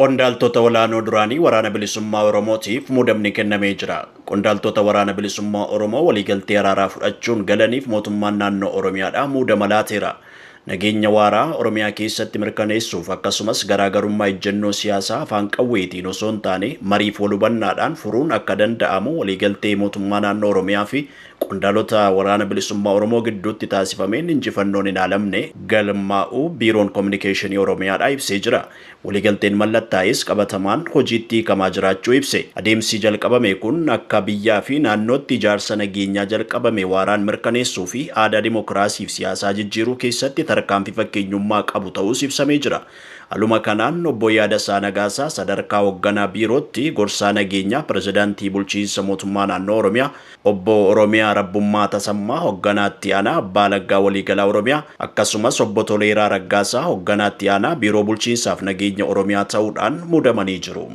Qondaaltota olaanoo duraanii waraana bilisummaa Oromootiif muudamni kennamee jira. Qondaaltota waraana bilisummaa Oromoo waliigaltee araaraa fudhachuun galaniif mootummaan naannoo Oromiyaadhaa muudama laateera. Nageenya waaraa Oromiyaa keessatti mirkaneessuuf akkasumas garaagarummaa ejjennoo siyaasaa afaan qawweetiin osoo hin taane mariif wal hubannaadhaan furuun akka danda'amu waliigaltee mootummaa naannoo Oromiyaa fi qondaalota waraana bilisummaa Oromoo gidduutti taasifameen injifannoon hin haalamne galmaa'uu biiroon koominikeeshinii Oromiyaadhaa ibsee jira. Waliigalteen mallattaa'es qabatamaan hojiitti hiikamaa jiraachuu ibse. Adeemsi jalqabame kun akka biyyaa fi naannootti ijaarsa nageenyaa jalqabame waaraan mirkaneessuu fi aadaa dimokiraasii fi siyaasaa jijjiiruu keessatti tarkaanfii fakkeenyummaa qabu ta'uus ibsamee jira. Aluma kanaan obbo Yaadasaa Nagaasaa sadarkaa hoogganaa biirootti gorsaa nageenyaa pirezidaantii bulchiinsa mootummaa naannoo Oromiyaa, obbo Oromiyaa Rabbummaa Tasammaa hoogganaatti aanaa abbaa laggaa waliigalaa Oromiyaa, akkasumas obbo Toleeraa Raggaasaa hoogganaatti aanaa biiroo bulchiinsaaf nageenya Oromiyaa ta'uudhaan muudamanii jiru.